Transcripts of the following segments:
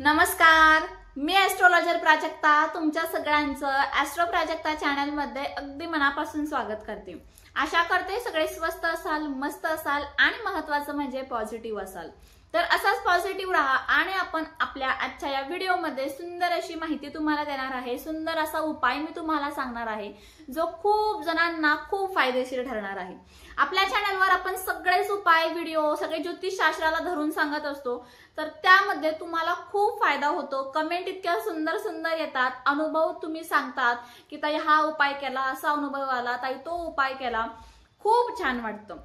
नमस्कार, मी ॲस्ट्रोलॉजर प्राजक्ता तुमच्या सगळ्यांचं ॲस्ट्रो प्राजक्ता चॅनल मध्ये अगदी मनापासून स्वागत करते। आशा करते सगळे स्वस्त असाल, मस्त असाल आणि महत्त्वाचं म्हणजे पॉझिटिव्ह असाल। तर असाच पॉझिटिव्ह राहा आणि आपण आपल्या आजच्या या व्हिडिओमध्ये सुंदर अशी माहिती तुम्हाला देणार आहे, सुंदर असा उपाय मी तुम्हाला सांगणार आहे जो खूप जणांना खूप फायदेशीर ठरणार आहे। आपल्या चॅनलवर आपण सगळेच उपाय व्हिडिओ सगळे ज्योतिषशास्त्राला धरून सांगत असतो, तर त्यामध्ये तुम्हाला खूप फायदा होतो। कमेंट इतक्या सुंदर सुंदर येतात, अनुभव तुम्ही सांगतात की ताई हा उपाय केला, असा अनुभव आला, ताई तो उपाय केला, खूप छान वाटतं।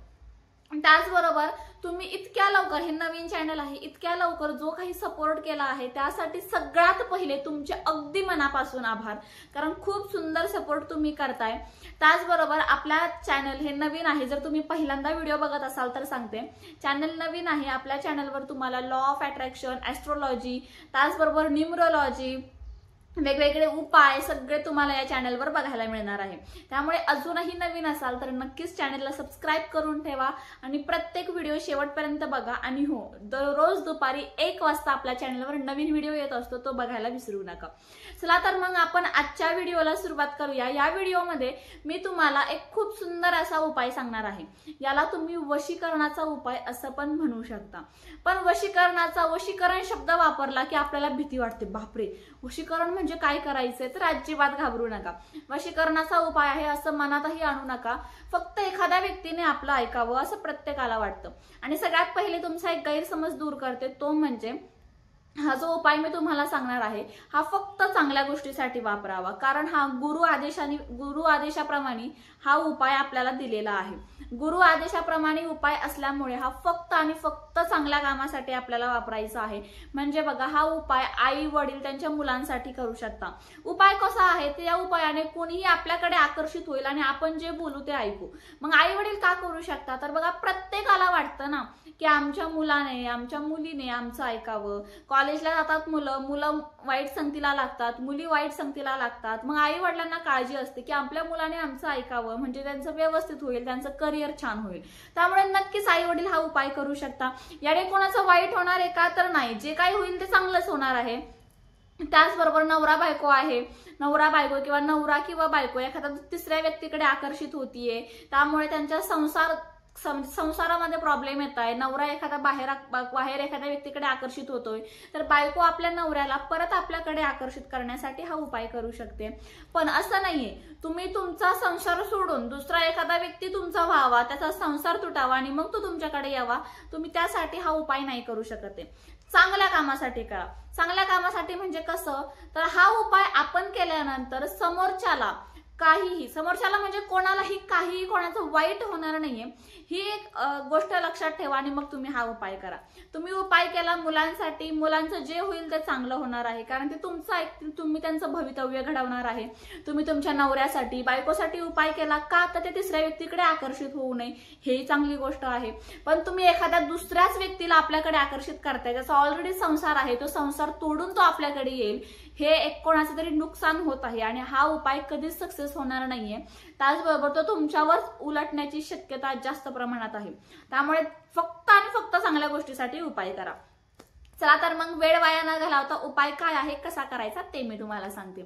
त्याचबरोबर तुम्ही इतक्या लवकर, हे नवीन चॅनल आहे, इतक्या लवकर जो काही सपोर्ट केला आहे त्यासाठी सगळ्यात पहिले तुमचे अगदी मनापासून आभार, कारण खूप सुंदर सपोर्ट तुम्ही करताय। त्याचबरोबर आपल्या चॅनल हे नवीन आहे, जर तुम्ही पहिल्यांदा व्हिडिओ बघत असाल तर सांगते, चॅनल नवीन आहे। आपल्या चॅनलवर तुम्हाला लॉ ऑफ अट्रॅक्शन, ॲस्ट्रोलॉजी, त्याचबरोबर न्यूमरोलॉजी, वेगवेगळे उपाय सगळे तुम्हाला या चॅनलवर बघायला मिळणार आहे। त्यामुळे अजूनही नवीन असाल तर नक्कीच चॅनलला सबस्क्राइब करून ठेवा आणि प्रत्येक व्हिडिओ शेवटपर्यंत बघा। आणि हो, रोज दुपारी 1 वाजता आपल्या चॅनलवर नवीन व्हिडिओ येत असतो, तो बघायला विसरू नका। चला तर मग आपण आजच्या व्हिडिओला सुरुवात करूया। या व्हिडिओमध्ये मी तुम्हाला एक खूप सुंदर असा उपाय सांगणार आहे। याला तुम्ही वशीकरणाचा उपाय असं पण म्हणू शकता। पण वशीकरण शब्द वापरला की आपल्याला भीती वाटते, बापरे वशीकरण म्हणजे काय करायचंय, तर अजिबात घाबरू नका। वशीकरणाचा उपाय आहे असं मनातही आणू नका, फक्त एखाद्या व्यक्तीने आपलं ऐकावं असं प्रत्येकाला वाटतं। आणि सगळ्यात पहिले तुमचा एक गैरसमज दूर करते, तो म्हणजे हा जो उपाय मी तुम्हाला सांगणार आहे हा फक्त चांगल्या गोष्टीसाठी वापरावा, कारण हा गुरु आदेशाप्रमाणे हा उपाय आपल्याला दिलेला आहे। गुरु आदेशाप्रमाणे उपाय असल्यामुळे हा फक्त आणि फक्त चांगल्या कामासाठी आपल्याला वापरायचा आहे। म्हणजे बघा, हा उपाय आई वडील त्यांच्या मुलांसाठी करू शकता। उपाय कसा आहे, त्या उपायाने कोणीही आपल्याकडे आकर्षित होईल आणि आपण जे बोलू ते ऐकू। मग आई वडील का करू शकता, तर बघा प्रत्येकाला वाटतं ना की आमच्या मुलाने, आमच्या मुलीने आमचं ऐकावं। कॉलेजला जातात मुलं वाईट संगतीला लागतात, मुली वाईट संगतीला लागतात, मग आई वडिलांना काळजी असते की आपल्या मुलाने आमचं ऐकावं, म्हणजे त्यांचं व्यवस्थित होईल, त्यांचं करिअर छान होईल। त्यामुळे नक्कीच आई वडील हा उपाय करू शकता। याने कोणाचं वाईट होणार आहे का, तर नाही, जे काही होईल ते चांगलंच होणार आहे। त्याचबरोबर नवरा बायको आहे, नवरा बायको किंवा नवरा किंवा बायको एखाद्या तिसऱ्या व्यक्तीकडे आकर्षित होतीये, त्यामुळे त्यांच्या संसारामध्ये प्रॉब्लेम येत आहे। नवरा एखादा बाहेर एखाद्या व्यक्तीकडे आकर्षित होतोय, तर बायको आपल्या नवऱ्याला परत आपल्याकडे आकर्षित करण्यासाठी हा उपाय करू शकते। पण असं नाहीये तुम्ही तुमचा संसार सोडून दुसरा एखादा व्यक्ती तुमचा व्हावा, त्याचा संसार तुटावा आणि मग तो तुमच्याकडे यावा, तुम्ही त्यासाठी हा उपाय नाही करू शकत। चांगल्या कामासाठी करा। चांगल्या कामासाठी म्हणजे कसं, तर हा उपाय आपण केल्यानंतर समोरच्याला म्हणजे कोणालाही काहीही, कोणाचं वाईट होणार नाहीये, ही एक गोष्ट लक्षात ठेवा आणि मग तुम्ही हा उपाय करा। तुम्ही उपाय केला मुलांसाठी, मुलांचं जे होईल ते चांगलं होणार आहे, कारण ते तुमचं ऐकतील, तुम्ही त्यांचं भवितव्य घडवणार आहे। तुम्ही तुमच्या नवऱ्यासाठी, बायकोसाठी उपाय केला का, तर ते तिसऱ्या व्यक्तीकडे आकर्षित होऊ नये, ही चांगली गोष्ट आहे। पण तुम्ही एखाद्या दुसऱ्याच व्यक्तीला आपल्याकडे आकर्षित करताय, ज्याचा ऑलरेडी संसार आहे, तो संसार तोडून तो आपल्याकडे येईल, हे एक कोणाचं तरी नुकसान होत आहे आणि हा उपाय कधीच सक्सेस होणार नाहीये। त्याचबरोबर तो तुमच्यावर उलटण्याची शक्यता जास्त प्रमाणात आहे। त्यामुळे फक्त आणि फक्त चांगल्या गोष्टीसाठी उपाय करा। चला तर मग वेळ वाया न घालवता उपाय काय आहे, कसा करायचा ते मी तुम्हाला सांगते।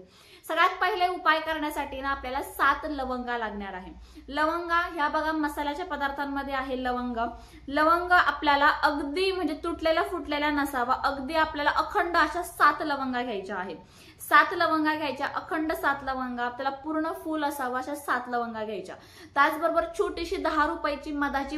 सगळ्यात पहिले उपाय करण्यासाठी ना आपल्याला 7 लवंगा लागणार आहे। लवंगा ह्या बघा मसाल्याच्या पदार्थांमध्ये आहे लवंग आपल्याला अगदी म्हणजे तुटलेल्या फुटलेल्या नसावा, अगदी आपल्याला अखंड अशा 7 लवंगा घ्यायच्या आहेत। 7 लवंगा घ्यायच्या, अखंड 7 लवंगा, आपल्याला पूर्ण फुल असावा अशा 7 लवंगा घ्यायच्या। त्याचबरोबर छोटीशी 10 रुपयाची मधाची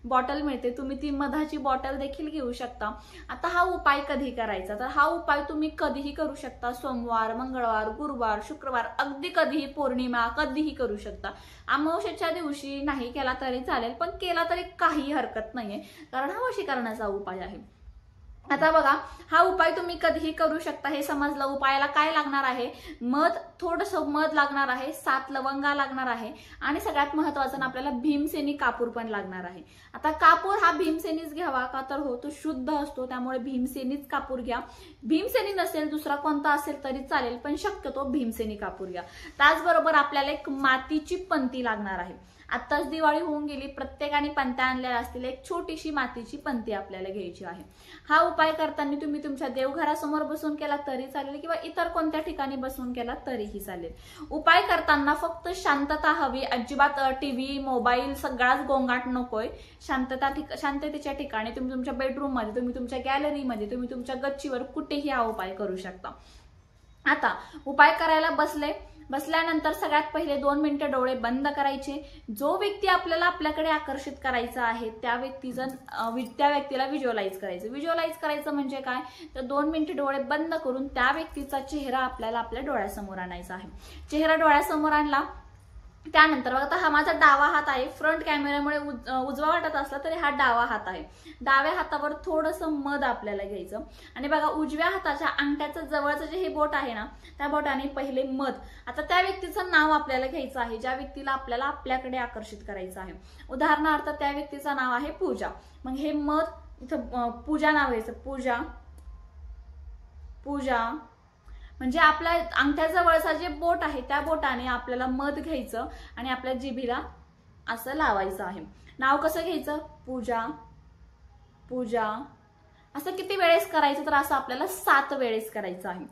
बॉटल मिळते, तुम्ही ती मधाची बॉटल देखील घेऊ शकता। आता हा उपाय कधी करायचा, तर हा उपाय तुम्ही कधीही करू शकता, सोमवार, मंगळवार, गुरुवार, शुक्रवार, अगदी कधीही, पौर्णिमा कधीही करू शकता। अमावस्येच्या दिवशी नाही केला तरी चालेल, पण केला तरी काही हरकत नाहीये, कारण हा वशीकरणाचा उपाय आहे। आता बघा, हा उपाय तुम्ही कधीही करू शकता, हे समजलं। उपायाला काय लागणार आहे, थोडंसं मध लागणार आहे, 7 लवंगा लागणार आहे आणि सगळ्यात महत्त्वाचं ना आपल्याला भीमसेनी कापूर पण लागणार आहे। आता कापूर हा भीमसेनीच घ्यावा का, तर हो तो शुद्ध असतो, त्यामुळे भीमसेनीच कापूर घ्या। भीमसेनी नसेल दुसरा कोणता असेल तरी चालेल, पण शक्यतो भीमसेनी कापूर घ्या। त्याचबरोबर आपल्याला एक मातीची पंती लागणार आहे। आत्ताच दिवाळी होऊन गेली, प्रत्येकाने पंत्या आणलेल्या असतील. एक छोटीशी मातीची पंती आपल्याला घ्यायची आहे. हा उपाय करताना तुम्ही तुमच्या देवघरासमोर बसून केला तरी चालेल किंवा इतर कोणत्या ठिकाणी बसून केला तरीही चालेल. उपाय करताना फक्त शांतता हवी, अजिबात टीव्ही मोबाईल सगळाच गोंगाट नकोय. शांततेच्या ठिकाणी तुम्ही तुमच्या बेडरूम मध्ये, तुम्ही तुमच्या गॅलरीमध्ये, तुम्ही तुमच्या गच्चीवर कुठेही हा उपाय करू शकता. आता उपाय करायला बसल्यानंतर सगळ्यात पहिले 2 मिनिटं डोळे बंद करायचे. जो व्यक्ती आपल्याला आपल्याकडे आकर्षित करायचा आहे त्या व्यक्तीला व्हिज्युअलाइज करायचं. व्हिज्युअलाइज करायचं म्हणजे काय, तर 2 मिनिटं डोळे बंद करून त्या व्यक्तीचा चेहरा आपल्याला आपल्या डोळ्यासमोर आणायचा आहे. चेहरा डोळ्यासमोर आणला त्यानंतर बघा, हा माझा डावा हात आहे. फ्रंट कॅमेऱ्यामुळे उजवा वाटत असला तरी हा डावा हात आहे. डाव्या हातावर थोडंसं मध आपल्याला घ्यायचं आणि बघा उजव्या हाताच्या अंगठ्याचं जवळचं जे हे बोट आहे ना, त्या बोटाने पहिले मध. आता त्या व्यक्तीचं नाव आपल्याला घ्यायचं आहे, ज्या व्यक्तीला आपल्याला आपल्याकडे आकर्षित करायचं आहे. उदाहरणार्थ त्या व्यक्तीचं नाव आहे पूजा. मग हे मध इथं पूजा नाव घ्यायचं. पूजा म्हणजे आपल्या अंगठ्याजवळचा जे बोट आहे त्या बोटाने आपल्याला मध घ्यायचं आणि आपल्या जिभेला असं लावायचं आहे. नाव कसं घ्यायचं, पूजा. असं किती वेळेस करायचं, तर असं आपल्याला 7 वेळेस करायचं आहे.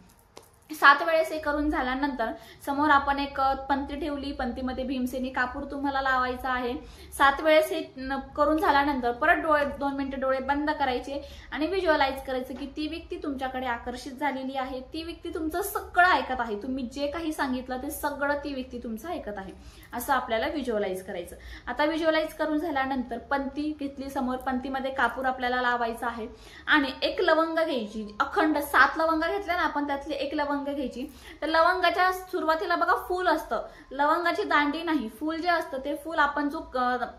7 वेळेस हे करून झाल्यानंतर समोर आपण एक पंती ठेवली, पंतीमध्ये भीमसेनी कापूर तुम्हाला लावायचा आहे. 7 वेळेस हे करून झाल्यानंतर परत 2 मिनिटं डोळे बंद करायचे आणि व्हिज्युअलाइज करायचं की ती व्यक्ती तुमच्याकडे आकर्षित झालेली आहे. ती व्यक्ती तुमचं सगळं ऐकत आहे. तुम्ही जे काही सांगितलं ते सगळं ती व्यक्ती तुमचं ऐकत आहे, असं आपल्याला व्हिज्युअलाइज करायचं. आता व्हिज्युअलाइज करून झाल्यानंतर पंती घेतली समोर, पंतीमध्ये कापूर आपल्याला लावायचा आहे आणि एक लवंग घ्यायची. अखंड 7 लवंग घेतल्या ना आपण, त्यातली एक लवंग घ्यायची. तर लवंगाच्या सुरुवातीला बघा फूल असतं, लवंगाची दांडी नाही, फूल जे असतं ते फूल आपण जो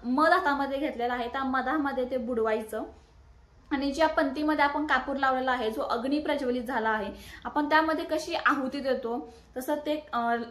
मध हातामध्ये घेतलेला आहे त्या मधामध्ये ते बुडवायचं आणि ज्या पंतीमध्ये आपण कापूर लावलेला आहे, जो अग्नी प्रज्वलित झाला आहे, आपण त्यामध्ये कशी आहुती देतो तसं ते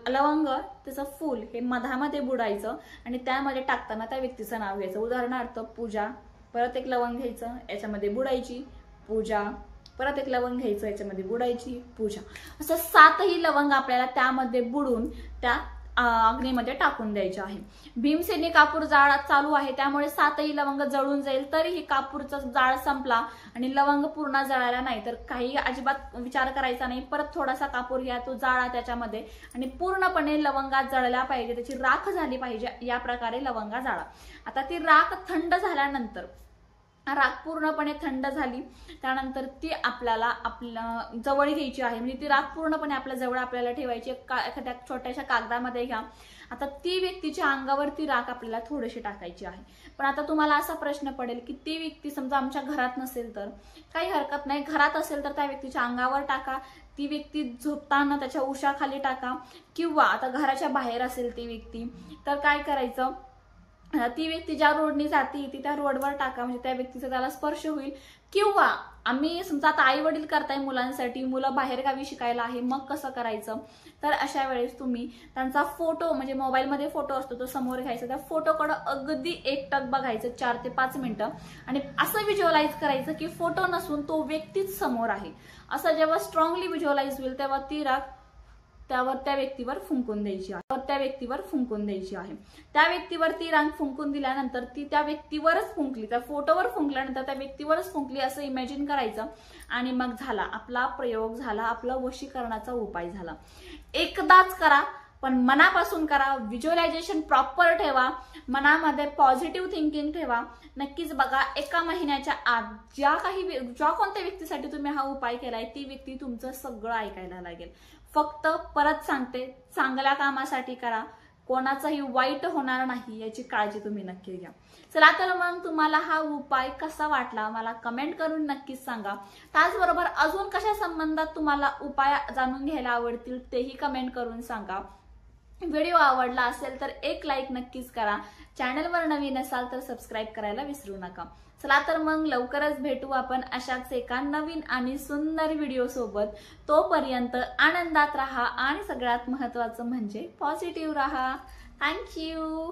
लवंग त्याचं फूल हे मधामध्ये बुडायचं आणि त्यामध्ये टाकताना त्या व्यक्तीचं नाव घ्यायचं. उदाहरणार्थ पूजा, परत एक लवंग घ्यायचं याच्यामध्ये बुडायची पूजा, परत एक लवंग घ्यायचं याच्यामध्ये बुडायची पूजा. असं 7ही लवंग आपल्याला त्यामध्ये बुडून त्या अग्नीमध्ये टाकून द्यायचे आहे. भीमसेनी कापूर जाळ चालू आहे त्यामुळे 7ही लवंग जळून जाईल. तरीही कापूरचा जाळ संपला आणि लवंग पूर्ण जळाला नाही तर काही अजिबात विचार करायचा नाही. परत थोडासा कापूर घ्या, तो जाळा त्याच्यामध्ये आणि पूर्णपणे लवंगा जळल्या पाहिजे, त्याची राख झाली पाहिजे. या प्रकारे लवंगा जाळा. आता ती राख थंड झाल्यानंतर, राख पूर्णपणे थंड झाली त्यानंतर ती आपल्याला आपल्या जवळ घ्यायची आहे. म्हणजे ती राख पूर्णपणे आपल्या जवळ आपल्याला ठेवायची. एखाद्या छोट्याशा कागदामध्ये घ्या. आता ती व्यक्तीच्या अंगावर ती राख आपल्याला थोडीशी टाकायची आहे. पण आता तुम्हाला असा प्रश्न पडेल की ती व्यक्ती समजा आमच्या घरात नसेल तर काही हरकत नाही, घरात असेल तर त्या व्यक्तीच्या अंगावर टाका. ती व्यक्ती झोपताना त्याच्या उशाखाली टाका किंवा आता घराच्या बाहेर असेल ती व्यक्ती तर काय करायचं, ती व्यक्ती ज्या रोडनी जाते ती त्या रोडवर टाका, म्हणजे त्या व्यक्तीचा त्याला स्पर्श होईल. किंवा आम्ही समजा आता आई वडील करताय मुलांसाठी, मुलं बाहेरगावी शिकायला आहे, मग कसं करायचं, तर अशा वेळेस तुम्ही त्यांचा फोटो म्हणजे मोबाईलमध्ये फोटो असतो तो समोर घ्यायचा, त्या फोटोकडे अगदी एकटक बघायचं 4 ते 5 मिनिटं आणि असं व्हिज्युअलाइज करायचं की फोटो नसून तो व्यक्तीच समोर आहे. असं जेव्हा स्ट्रॉंगली व्हिज्युअलाइज होईल तेव्हा ती राख त्यावर त्या व्यक्तीवर फुंकून द्यायची आहे. त्या व्यक्तीवर ती रांग फुंकून दिल्यानंतर ती त्या व्यक्तीवरच फुंकली, त्या फोटोवर फुंकल्यानंतर त्या व्यक्तीवरच फुंकली असं इमॅजिन करायचं आणि मग झाला आपला प्रयोग झाला, आपला वशीकरणाचा उपाय झाला. एकदाच करा पण मनापासून करा. व्हिज्युअलायझेशन प्रॉपर ठेवा, मनामध्ये पॉझिटिव्ह थिंकिंग ठेवा. नक्कीच बघा 1 महिन्याच्या आत ज्या कोणत्या व्यक्तीसाठी तुम्ही हा उपाय केलाय ती व्यक्ती तुमचं सगळं ऐकायला लागेल. फक्त परत सांगते, चांगल्या कामासाठी करा, कोणाचाही वाईट होणार नाही याची काळजी तुम्ही नक्की घ्या. चला तर मग तुम्हाला हा उपाय कसा वाटला मला कमेंट करून नक्कीच सांगा. त्याचबरोबर अजून कशा संबंधात तुम्हाला उपाय जाणून घ्यायला आवडतील तेही कमेंट करून सांगा. व्हिडिओ आवडला असेल तर एक लाईक नक्कीच करा. चॅनलवर नवीन असाल तर सबस्क्राईब करायला विसरू नका. चला तर मग लवकरच भेटू आपण अशाच एका नवीन आणि सुंदर व्हिडिओ सोबत. तोपर्यंत आनंदात राहा आणि सगळ्यात महत्त्वाचं म्हणजे पॉझिटिव्ह राहा. थँक्यू.